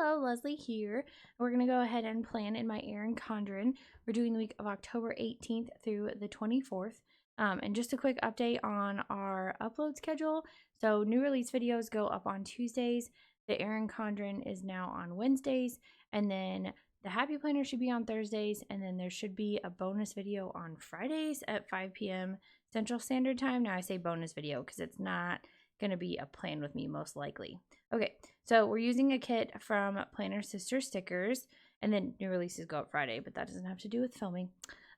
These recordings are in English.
Hello, Leslie here. We're going to go ahead and plan in my Erin Condren. We're doing the week of October 18th through the 24th. And just a quick update on our upload schedule. So new release videos go up on Tuesdays. The Erin Condren is now on Wednesdays. And then the Happy Planner should be on Thursdays. And then there should be a bonus video on Fridays at 5 p.m. Central Standard Time. Now I say bonus video because it's not going to be a plan with me most likely. Okay, so we're using a kit from Plannersisterstickers, and then new releases go up Friday, but that doesn't have to do with filming.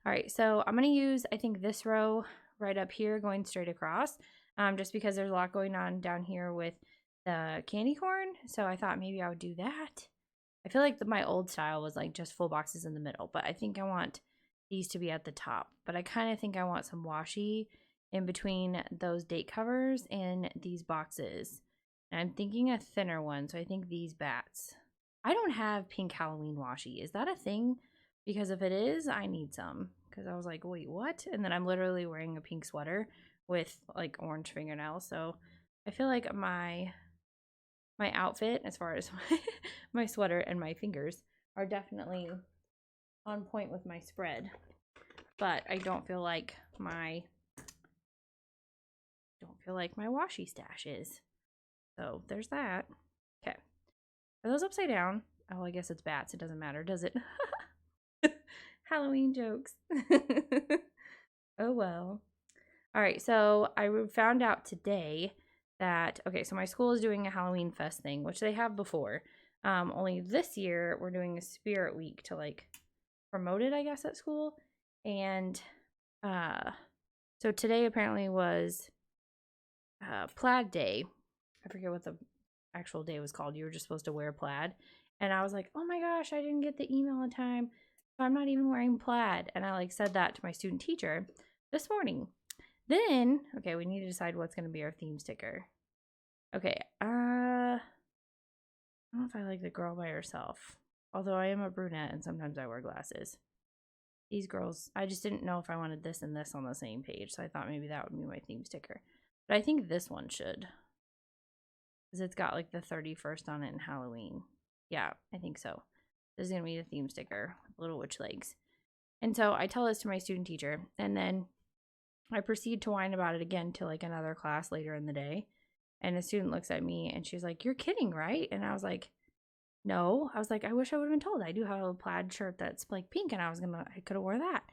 All right, so I'm going to use, I think, this row right up here going straight across, just because there's a lot going on down here with the candy corn, so I thought maybe I would do that. I feel like my old style was like just full boxes in the middle, but I think I want these to be at the top, but I kind of think I want some washi in between those date covers and these boxes. And I'm thinking a thinner one, so I think these bats. I don't have pink Halloween washi. Is that a thing? Because if it is, I need some. Because I was like, wait, what? And then I'm literally wearing a pink sweater with like orange fingernails. So I feel like my outfit, as far as my sweater and my fingers, are definitely on point with my spread. But I don't feel like my washi stash is. So there's that. Okay. Are those upside down? Oh, I guess it's bats. It doesn't matter, does it? Halloween jokes. Oh, well. All right. So I found out today that, okay, so my school is doing a Halloween fest thing, which they have before. Only this year we're doing a spirit week to like promote it, I guess, at school. And so today apparently was plaid day. I forget what the actual day was called. You were just supposed to wear plaid. And I was like, oh my gosh, I didn't get the email in time. So I'm not even wearing plaid. And I like said that to my student teacher this morning. Then, okay, we need to decide what's going to be our theme sticker. Okay, I don't know if I like the girl by herself. Although I am a brunette and sometimes I wear glasses. These girls, I just didn't know if I wanted this and this on the same page. So I thought maybe that would be my theme sticker. But I think this one should. Because it's got like the 31st on it in Halloween. Yeah, I think so. This is going to be the theme sticker with little witch legs. And so I tell this to my student teacher. And then I proceed to whine about it again to like another class later in the day. And a student looks at me and she's like, you're kidding, right? And I was like, no. I was like, I wish I would have been told. I do have a plaid shirt that's like pink and I could have wore that.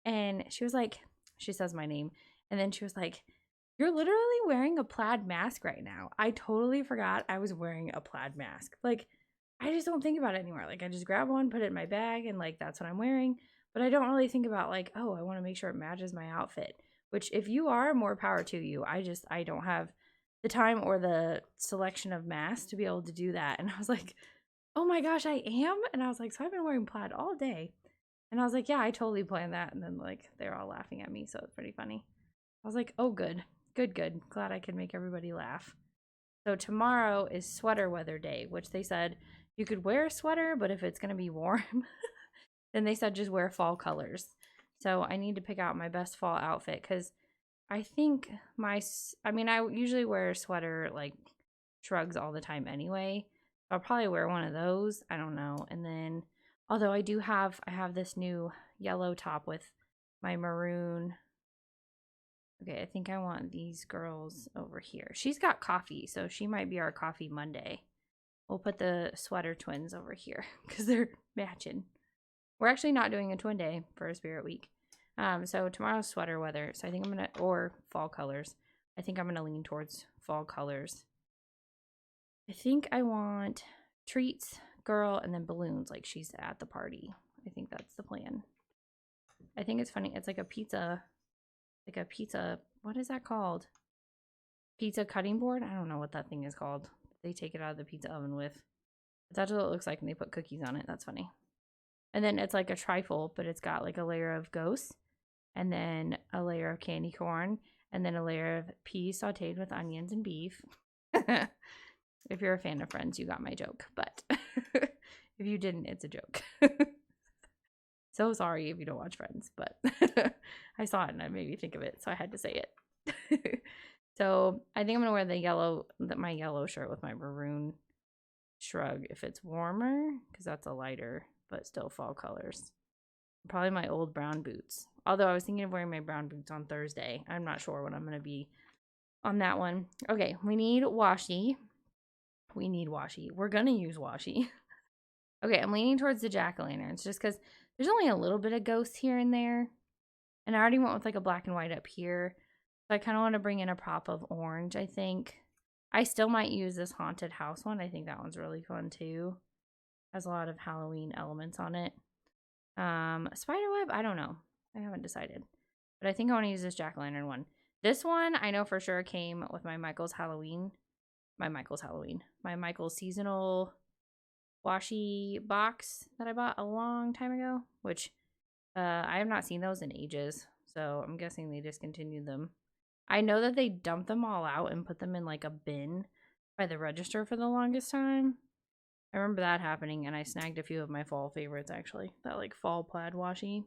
And she was like, she says my name. And then she was like, you're literally wearing a plaid mask right now. I totally forgot I was wearing a plaid mask. Like, I just don't think about it anymore. Like, I just grab one, put it in my bag, and like, that's what I'm wearing. But I don't really think about like, oh, I want to make sure it matches my outfit. Which, if you are, more power to you. I don't have the time or the selection of masks to be able to do that. And I was like, oh my gosh, I am? And I was like, so I've been wearing plaid all day. And I was like, yeah, I totally planned that. And then like, they're all laughing at me, so it's pretty funny. I was like, oh, good. Good. Glad I could make everybody laugh. So tomorrow is sweater weather day, which they said you could wear a sweater, but if it's going to be warm, then they said just wear fall colors. So I need to pick out my best fall outfit because I think I usually wear a sweater like shrugs all the time anyway. So I'll probably wear one of those. I don't know. And then, although I have this new yellow top with my maroon. Okay, I think I want these girls over here. She's got coffee, so she might be our coffee Monday. We'll put the sweater twins over here because they're matching. We're actually not doing a twin day for a spirit week. So tomorrow's sweater weather. So I think or fall colors. I think I'm going to lean towards fall colors. I think I want treats, girl, and then balloons like she's at the party. I think that's the plan. I think it's funny. It's like a pizza, what is that called? Pizza cutting board? I don't know what that thing is called. They take it out of the pizza oven with. But that's what it looks like when they put cookies on it. That's funny. And then it's like a trifle, but it's got like a layer of ghosts, and then a layer of candy corn, and then a layer of peas sauteed with onions and beef. If you're a fan of Friends, you got my joke. But if you didn't, it's a joke. So sorry if you don't watch Friends, but I saw it and it made me think of it, so I had to say it. So I think I'm gonna wear my yellow shirt with my maroon shrug if it's warmer, because that's a lighter, but still fall colors. Probably my old brown boots. Although I was thinking of wearing my brown boots on Thursday. I'm not sure what I'm going to be on that one. Okay, we need washi. We need washi. We're going to use washi. Okay, I'm leaning towards the jack-o'-lanterns just because there's only a little bit of ghosts here and there. And I already went with like a black and white up here. So I kind of want to bring in a pop of orange, I think. I still might use this haunted house one. I think that one's really fun too. Has a lot of Halloween elements on it. Spiderweb, I don't know. I haven't decided. But I think I want to use this jack-o'-lantern one. This one, I know for sure came with my Michael's seasonal washi box that I bought a long time ago, which I have not seen those in ages, so I'm guessing they discontinued them. I know that they dumped them all out and put them in like a bin by the register for the longest time. I remember that happening, and I snagged a few of my fall favorites, actually. That like fall plaid washi.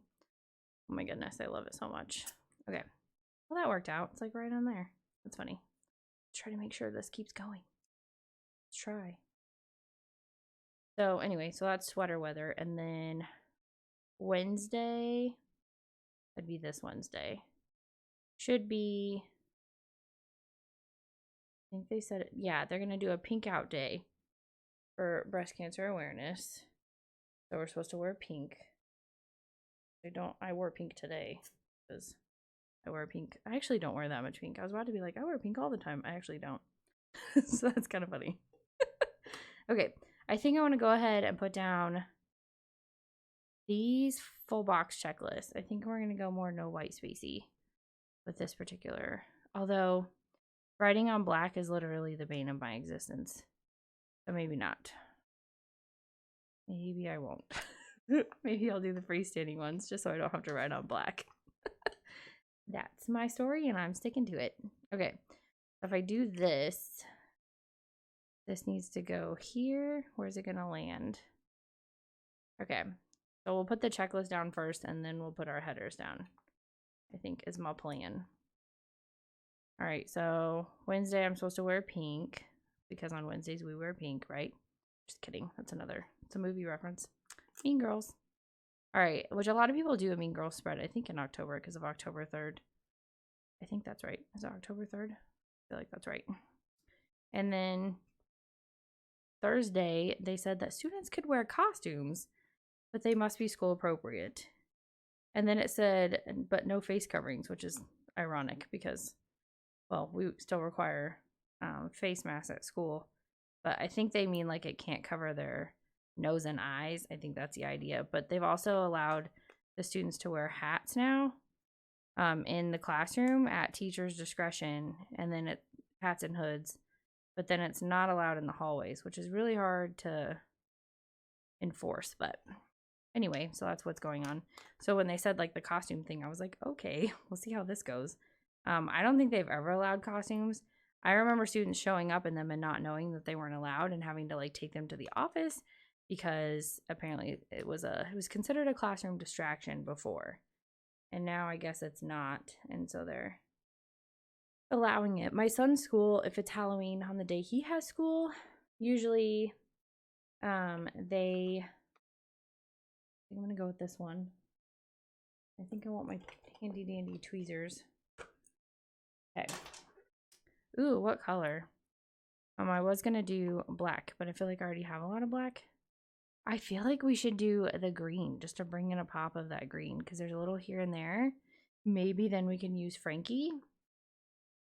Oh my goodness, I love it so much. Okay, well that worked out. It's like right on there. That's funny. Let's try to make sure this keeps going. Let's try. So anyway, so that's sweater weather, and then Wednesday, that'd be this Wednesday. Should be, I think they said, yeah, they're going to do a pink out day for breast cancer awareness. So we're supposed to wear pink. I wore pink today because I wear pink. I actually don't wear that much pink. I was about to be like, I wear pink all the time. I actually don't. So that's kind of funny. Okay, I think I want to go ahead and put down these full box checklists. I think we're going to go more no white spacey with this particular. Although writing on black is literally the bane of my existence. So maybe not. Maybe I won't. Maybe I'll do the freestanding ones just so I don't have to write on black. That's my story and I'm sticking to it. Okay, if I do this, this needs to go here. Where's it gonna land? Okay, so we'll put the checklist down first and then we'll put our headers down, I think is my plan. All right, so Wednesday I'm supposed to wear pink because on Wednesdays we wear pink, right? Just kidding. It's a movie reference. Mean Girls. All right, which a lot of people do a Mean Girls spread, I think in October because of October 3rd. I think that's right. Is it October 3rd? I feel like that's right. And then Thursday, they said that students could wear costumes, but they must be school appropriate. And then it said, but no face coverings, which is ironic because, well, we still require face masks at school. But I think they mean like it can't cover their nose and eyes. I think that's the idea. But they've also allowed the students to wear hats now in the classroom at teachers' discretion. And then hats and hoods. But then it's not allowed in the hallways, which is really hard to enforce. But anyway, so that's what's going on. So when they said like the costume thing, I was like, okay, we'll see how this goes. I don't think they've ever allowed costumes. I remember students showing up in them and not knowing that they weren't allowed and having to like take them to the office because apparently it was considered a classroom distraction before. And now I guess it's not. And so they're allowing it. My son's school, if it's Halloween on the day he has school, usually I'm gonna go with this one. I think I want my handy dandy tweezers. Okay. Ooh, what color? I was gonna do black, but I feel like I already have a lot of black. I feel like we should do the green just to bring in a pop of that green because there's a little here and there. Maybe then we can use Frankie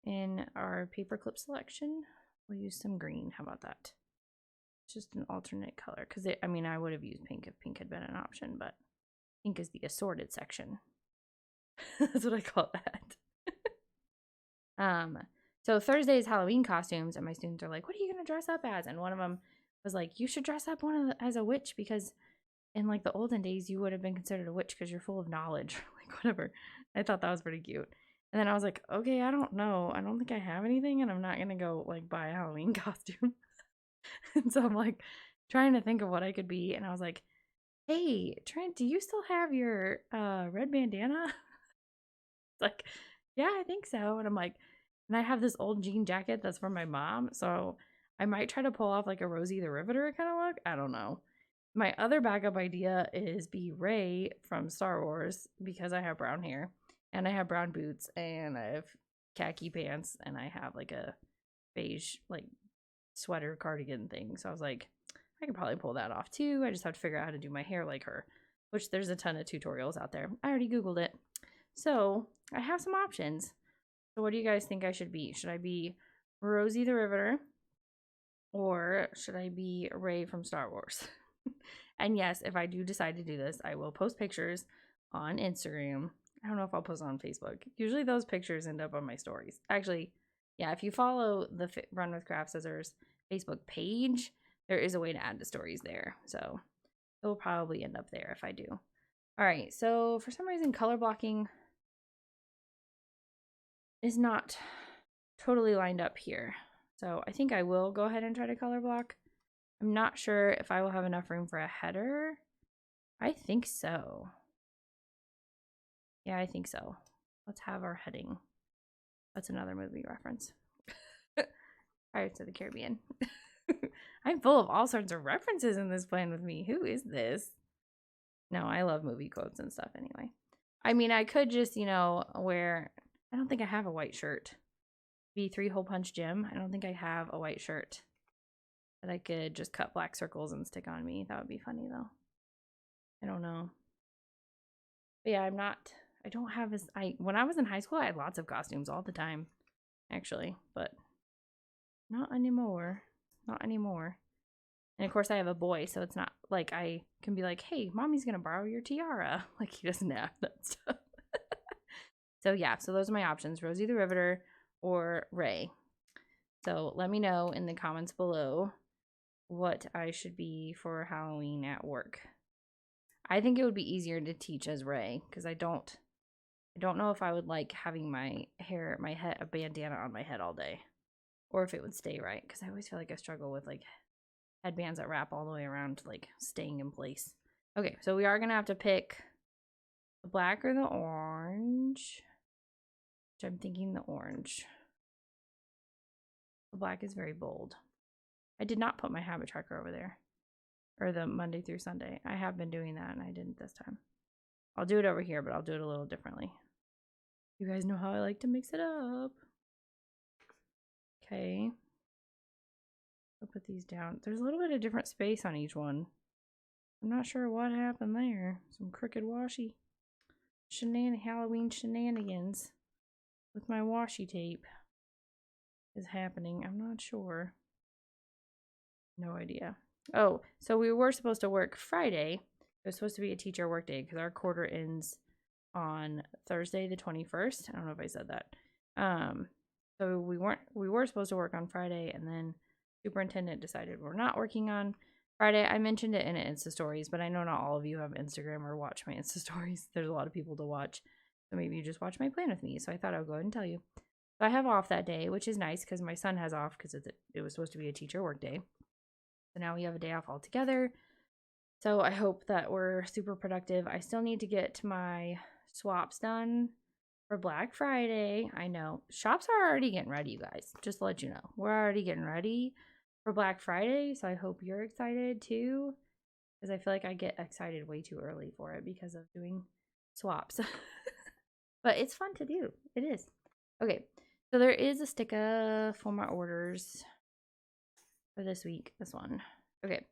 in our paperclip selection. We'll use some green. How about that? It's just an alternate color because I mean, I would have used pink if pink had been an option, but pink is the assorted section. That's what I call that. So Thursday is Halloween costumes, and my students are like, what are you going to dress up as? And one of them was like, you should dress up as a witch because in like the olden days, you would have been considered a witch because you're full of knowledge. Like whatever. I thought that was pretty cute. And then I was like, okay, I don't know. I don't think I have anything, and I'm not going to go like buy a Halloween costume. And so I'm like trying to think of what I could be. And I was like, hey, Trent, do you still have your red bandana? It's like, yeah, I think so. And I'm like, and I have this old jean jacket that's from my mom. So I might try to pull off like a Rosie the Riveter kind of look. I don't know. My other backup idea is be Rey from Star Wars because I have brown hair and I have brown boots and I have khaki pants and I have like a beige like sweater cardigan thing. So I was like, I could probably pull that off too. I just have to figure out how to do my hair like her, which there's a ton of tutorials out there. I already Googled it. So I have some options. So what do you guys think I should be? Should I be Rosie the Riveter or should I be Rey from Star Wars? And yes, if I do decide to do this, I will post pictures on Instagram. I don't know if I'll post on Facebook. Usually those pictures end up on my stories. Actually, yeah, if you follow the Run with Craft Scissors Facebook page, there is a way to add the stories there. So it will probably end up there if I do. All right, so for some reason, color blocking is not totally lined up here. So I think I will go ahead and try to color block. I'm not sure if I will have enough room for a header. I think so. Yeah, I think so. Let's have our heading. That's another movie reference. Pirates of the Caribbean. I'm full of all sorts of references in this plan with me. Who is this? No, I love movie quotes and stuff anyway. I mean, I could just, you know, wear... I don't think I have a white shirt. Be 3-hole punch Jim. I don't think I have a white shirt that I could just cut black circles and stick on me. That would be funny though. I don't know. But yeah, I don't have as, when I was in high school, I had lots of costumes all the time, actually, but not anymore. Not anymore. And of course I have a boy, so it's not like I can be like, hey, mommy's gonna borrow your tiara. Like he doesn't have that stuff. So yeah, so those are my options, Rosie the Riveter or Rey. So let me know in the comments below what I should be for Halloween at work. I think it would be easier to teach as Rey because I don't know if I would like having my hair, my head, a bandana on my head all day, or if it would stay right because I always feel like I struggle with like headbands that wrap all the way around, like staying in place. Okay, so we are gonna have to pick the black or the orange. Which I'm thinking the orange. The black is very bold. I did not put my habit tracker over there. Or the Monday through Sunday. I have been doing that and I didn't this time. I'll do it over here, but I'll do it a little differently. You guys know how I like to mix it up. Okay. I'll put these down. There's a little bit of different space on each one. I'm not sure what happened there. Some crooked washi. Halloween shenanigans with my washi tape is happening. I'm not sure. No idea. Oh, so we were supposed to work Friday. It was supposed to be a teacher work day because our quarter ends on Thursday the 21st. I don't know if I said that. So we were supposed to work on Friday, and then superintendent decided we're not working on Friday. I mentioned it in Insta stories, but I know not all of you have Instagram or watch my Insta stories. There's a lot of people to watch. So maybe you just watch my plan with me. So I thought I would go ahead and tell you. So I have off that day, which is nice because my son has off because it was supposed to be a teacher work day. So now we have a day off altogether. So I hope that we're super productive. I still need to get my swaps done for Black Friday. I know shops are already getting ready, you guys. Just to let you know, we're already getting ready for Black Friday. So I hope you're excited too, because I feel like I get excited way too early for it because of doing swaps. But it's fun to do. It is. Okay, so there is a sticker for my orders for this week. This one. Okay,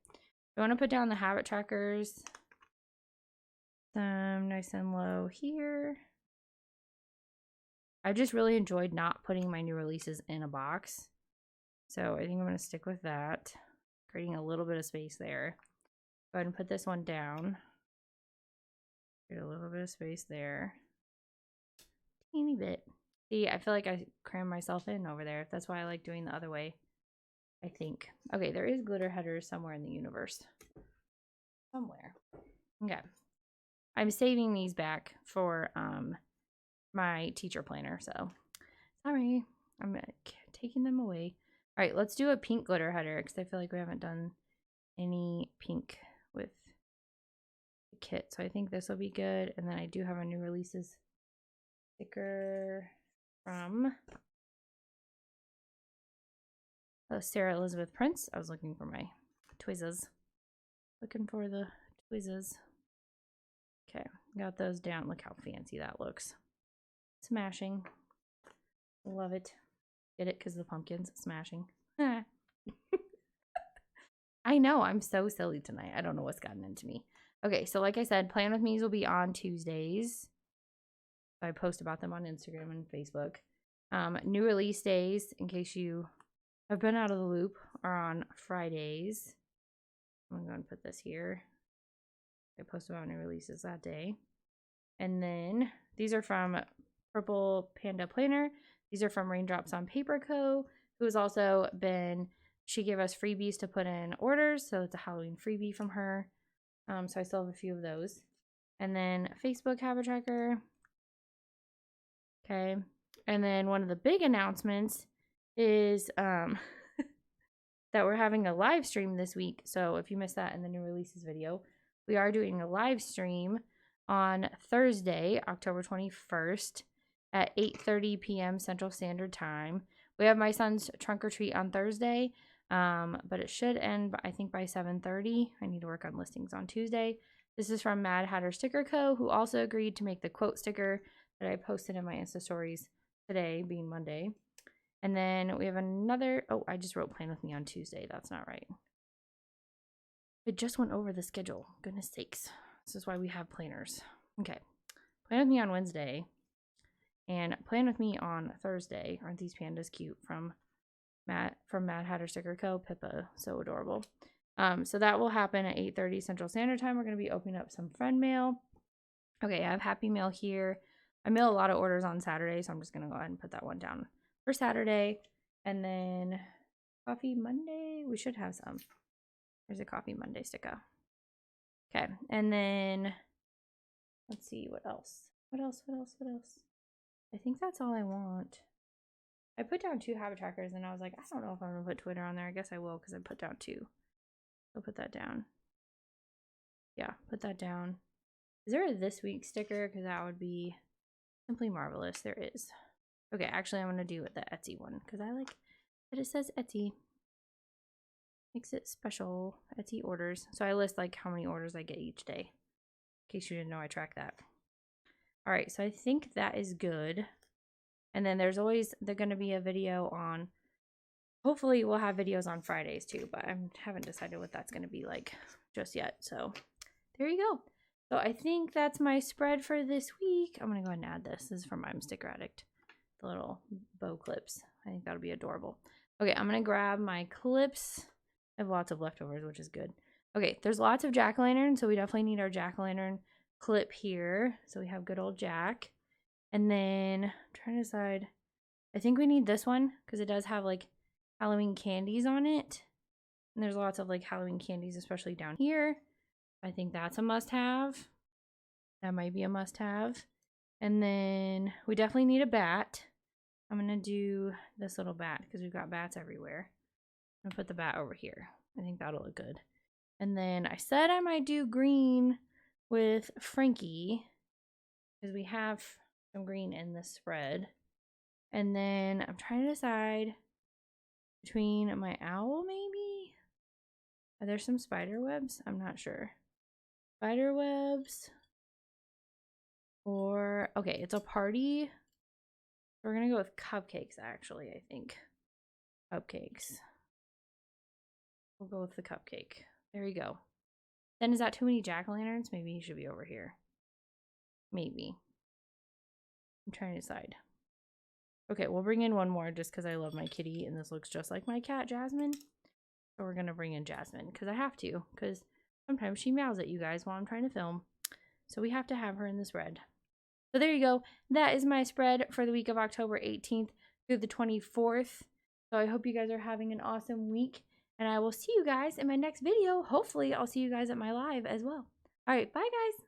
I want to put down the habit trackers. Some nice and low here. I just really enjoyed not putting my new releases in a box. So I think I'm going to stick with that. Creating a little bit of space there. Go ahead and put this one down. Create a little bit of space there. Teeny bit. See, I feel like I crammed myself in over there. That's why I like doing the other way, I think. Okay, there is glitter headers somewhere in the universe. Somewhere. Okay. I'm saving these back for my teacher planner, so sorry. I'm taking them away. All right, let's do a pink glitter header because I feel like we haven't done any pink with the kit. So I think this will be good. And then I do have a new releases sticker from Sarah Elizabeth Prince. I was looking for my tweezers. Looking for the tweezers. Okay, got those down. Look how fancy that looks. Smashing. Love it. Get it? Because the pumpkins. Smashing. I know, I'm so silly tonight. I don't know what's gotten into me. Okay, so like I said, Plan With Me's will be on Tuesdays. I post about them on Instagram and Facebook. New release days, in case you have been out of the loop, are on Fridays. I'm going to put this here. I post about new releases that day. And then these are from Purple Panda Planner. These are from Raindrops on Paper Co., who has also been, she gave us freebies to put in orders, so it's a Halloween freebie from her. So I still have a few of those. And then Facebook Habit Tracker. Okay. And then one of the big announcements is that we're having a live stream this week. So if you missed that in the new releases video, we are doing a live stream on Thursday, October 21st at 8:30 p.m. Central Standard Time. We have my son's trunk or treat on Thursday, but it should end, I think, by 7:30. I need to work on listings on Tuesday. This is from Mad Hatter Sticker Co., who also agreed to make the quote sticker that I posted in my Insta stories today, being Monday. And then we have another, oh, I just wrote Plan With Me on Tuesday. That's not right. It just went over the schedule. Goodness sakes. This is why we have planners. Okay. Plan With Me on Wednesday. And Plan With Me on Thursday. Aren't these pandas cute? From Mad Hatter Sticker Co. Pippa. So adorable. So that will happen at 8:30 Central Standard Time. We're going to be opening up some friend mail. Okay, I have Happy Mail here. I mail a lot of orders on Saturday, so I'm just going to go ahead and put that one down for Saturday. And then Coffee Monday. We should have some. There's a Coffee Monday sticker. Okay, and then let's see, what else? What else? I think that's all I want. I put down 2 habit trackers, and I was like, I don't know if I'm going to put Twitter on there. I guess I will, because I put down 2. I'll put that down. Yeah, put that down. Is there a this week sticker? Because that would be simply marvelous. There is. Okay, actually, I'm going to do the Etsy one, because I like that it says Etsy. Makes it special. Etsy orders. So I list like how many orders I get each day. In case you didn't know, I track that. All right, so I think that is good. And then there's going to be a video on, hopefully we'll have videos on Fridays too, but I haven't decided what that's going to be like just yet. So there you go. So I think that's my spread for this week. I'm going to go ahead and add this. This is from I'm Sticker Addict. The little bow clips. I think that'll be adorable. Okay, I'm going to grab my clips. I have lots of leftovers, which is good. Okay, there's lots of jack-o'-lantern, so we definitely need our jack-o'-lantern clip here. So we have good old Jack. And then I'm trying to decide. I think we need this one because it does have like Halloween candies on it. And there's lots of like Halloween candies, especially down here. I think that's a must-have. That might be a must-have. And then we definitely need a bat. I'm going to do this little bat because we've got bats everywhere. I'm going to put the bat over here. I think that'll look good. And then I said I might do green with Frankie because we have some green in this spread. And then I'm trying to decide between my owl maybe. Are there some spider webs? I'm not sure. Spider webs. Or, okay, it's a party. We're going to go with cupcakes actually, I think. Cupcakes. We'll go with the cupcake. There you go. Then is that too many jack-o'-lanterns? Maybe he should be over here. Maybe. I'm trying to decide. Okay, we'll bring in one more just because I love my kitty and this looks just like my cat, Jasmine. So we're going to bring in Jasmine because I have to, because sometimes she meows at you guys while I'm trying to film. So we have to have her in this red. So there you go. That is my spread for the week of October 18th through the 24th. So I hope you guys are having an awesome week. And I will see you guys in my next video. Hopefully, I'll see you guys at my live as well. All right, bye, guys.